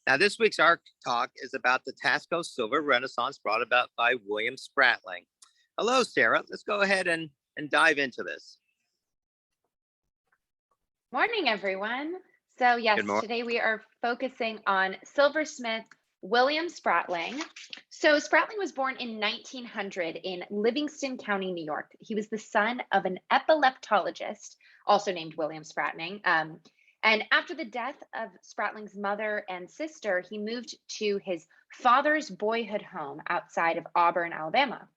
Now, this week's Art Talk is about the Taxco Silver Renaissance brought about by William Spratling. Hello, Sarah. Let's go ahead and dive into this. Morning, everyone. So yes, today we are focusing on silversmith William Spratling. So Spratling was born in 1900 in Livingston County, New York. He was the son of an epileptologist, also named William Spratling. And after the death of Spratling's mother and sister, he moved to his father's boyhood home outside of Auburn, Alabama.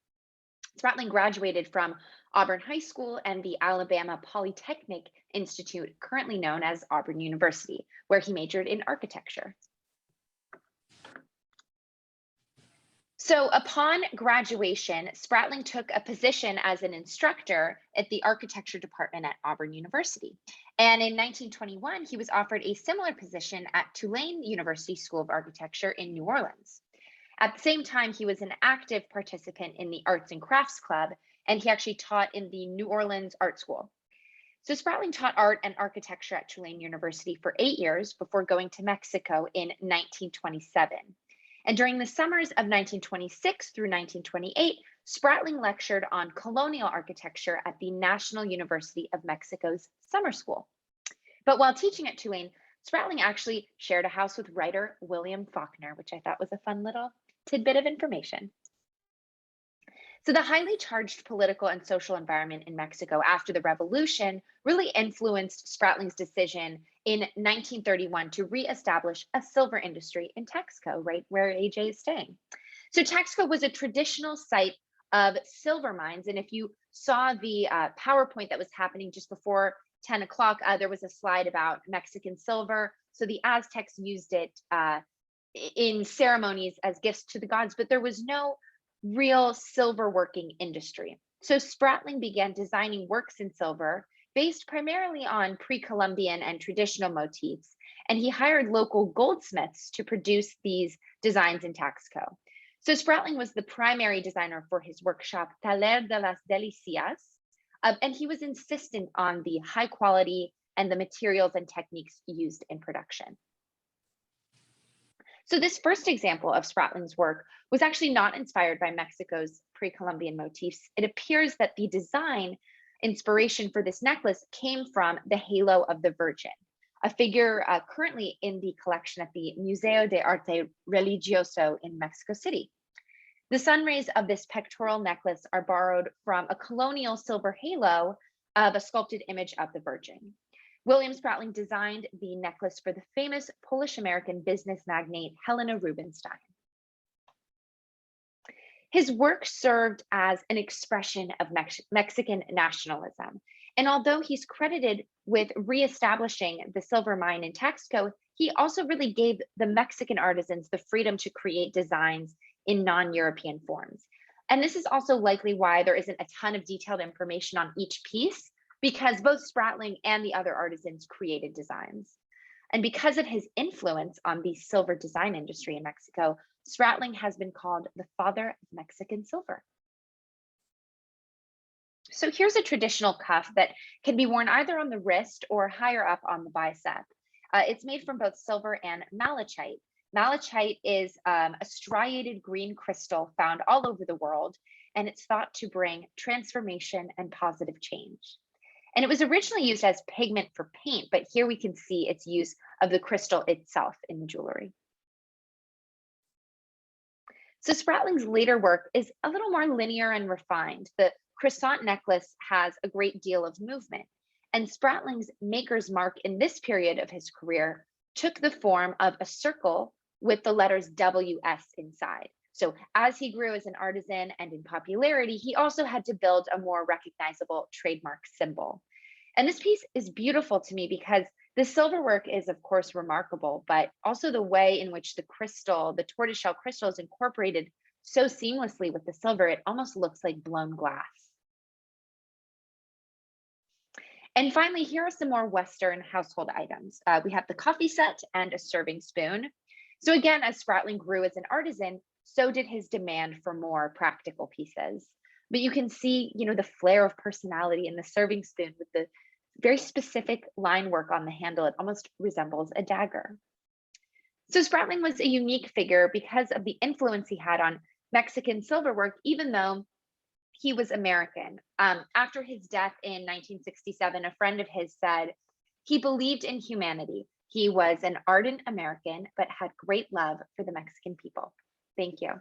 Spratling graduated from Auburn High School and the Alabama Polytechnic Institute, currently known as Auburn University, where he majored in architecture. So upon graduation, Spratling took a position as an instructor at the architecture department at Auburn University. And in 1921, he was offered a similar position at Tulane University School of Architecture in New Orleans. At the same time, he was an active participant in the Arts and Crafts Club, and he actually taught in the New Orleans Art School. So Spratling taught art and architecture at Tulane University for 8 years before going to Mexico in 1927. And during the summers of 1926 through 1928, Spratling lectured on colonial architecture at the National University of Mexico's summer school. But while teaching at Tulane, Spratling actually shared a house with writer William Faulkner, which I thought was a fun little tidbit of information. So the highly charged political and social environment in Mexico after the revolution really influenced Spratling's decision in 1931 to reestablish a silver industry in Taxco, right where AJ is staying. So Taxco was a traditional site of silver mines. And if you saw the PowerPoint that was happening just before 10 o'clock, there was a slide about Mexican silver. So the Aztecs used it in ceremonies as gifts to the gods, but there was no real silver working industry. So Spratling began designing works in silver based primarily on pre-Columbian and traditional motifs, and he hired local goldsmiths to produce these designs in Taxco. So Spratling was the primary designer for his workshop Taller de las Delicias, and he was insistent on the high quality and the materials and techniques used in production. So this first example of Spratling's work was actually not inspired by Mexico's pre-Columbian motifs. It appears that the design inspiration for this necklace came from the halo of the Virgin, a figure currently in the collection at the Museo de Arte Religioso in Mexico City. The sun rays of this pectoral necklace are borrowed from a colonial silver halo of a sculpted image of the Virgin. William Spratling designed the necklace for the famous Polish-American business magnate Helena Rubinstein. His work served as an expression of Mexican nationalism. And although he's credited with reestablishing the silver mine in Taxco, he also really gave the Mexican artisans the freedom to create designs in non-European forms. And this is also likely why there isn't a ton of detailed information on each piece, because both Spratling and the other artisans created designs. And because of his influence on the silver design industry in Mexico, Spratling has been called the father of Mexican silver. So here's a traditional cuff that can be worn either on the wrist or higher up on the bicep. It's made from both silver and malachite. Malachite is a striated green crystal found all over the world, and it's thought to bring transformation and positive change. And it was originally used as pigment for paint, but here we can see its use of the crystal itself in the jewelry. So Spratling's later work is a little more linear and refined. The croissant necklace has a great deal of movement, and Spratling's maker's mark in this period of his career took the form of a circle with the letters WS inside. So as he grew as an artisan and in popularity, he also had to build a more recognizable trademark symbol. And this piece is beautiful to me because the silver work is, of course, remarkable, but also the way in which the crystal, the tortoiseshell crystal, is incorporated so seamlessly with the silver, it almost looks like blown glass. And finally, here are some more Western household items. We have the coffee set and a serving spoon. So again, as Spratling grew as an artisan, so did his demand for more practical pieces. But you can see, the flair of personality in the serving spoon with the very specific line work on the handle. It almost resembles a dagger. So Spratling was a unique figure because of the influence he had on Mexican silverwork, even though he was American. After his death in 1967, a friend of his said he believed in humanity. He was an ardent American, but had great love for the Mexican people. Thank you.